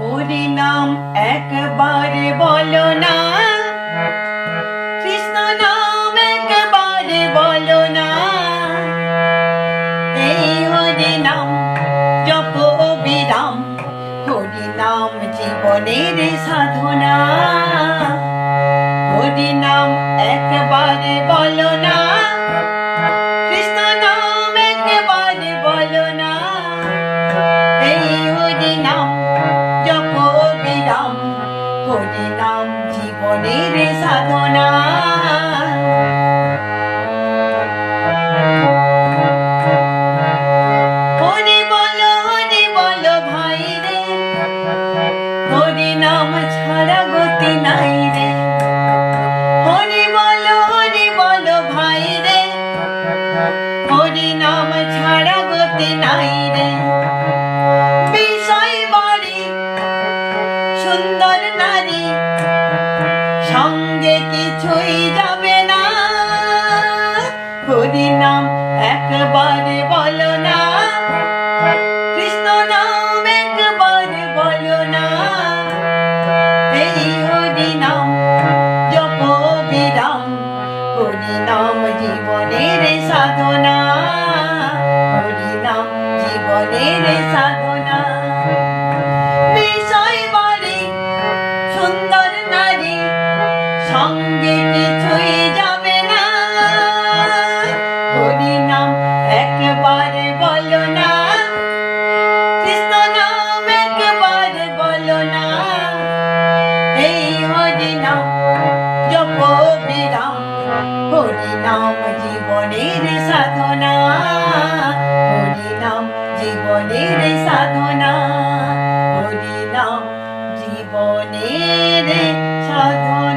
হরি নাম একবারে বলো না, কৃষ্ণ নাম একবারে বলো না। এই হরি নাম জপ বিরাম, হরি নাম জীবনের সাধনা। হরি নাম একবারে বলো না, কৃষ্ণ নাম একবারে বলো না। এই হরি নাম জপ বিরাম, হরি নাম জীবনের সাধনা। হরি বলো ভাই রে, হরি নাম ছাড়া গতি নাই রে। হরি বলো ভাই রে, হরি নাম ছাড়া গতি নাই রে। বিষয় বাড়ি সুন্দর নারী, সঙ্গে কিছুই যাবে না। হরি নাম একবারে বলো না, কৃষ্ণ নাম একবারে বলো না। এই হরি নাম জপ বিরাম, হরি নাম জীবনের সাধনা। হরি নাম জীবনের সাধনা। বিষয় বাড়ি সুন্দর নারী, সঙ্গে কিছুই যাবে না। হরি নাম একবারে বলো না, কৃষ্ণ নাম একবারে বলো না। এই হরি নাম জপ বিরাম, হরি নাম জীবনের সাধনা। হরি নাম জীবনের সাধনা। হরি নাম জীবনের সাধনা।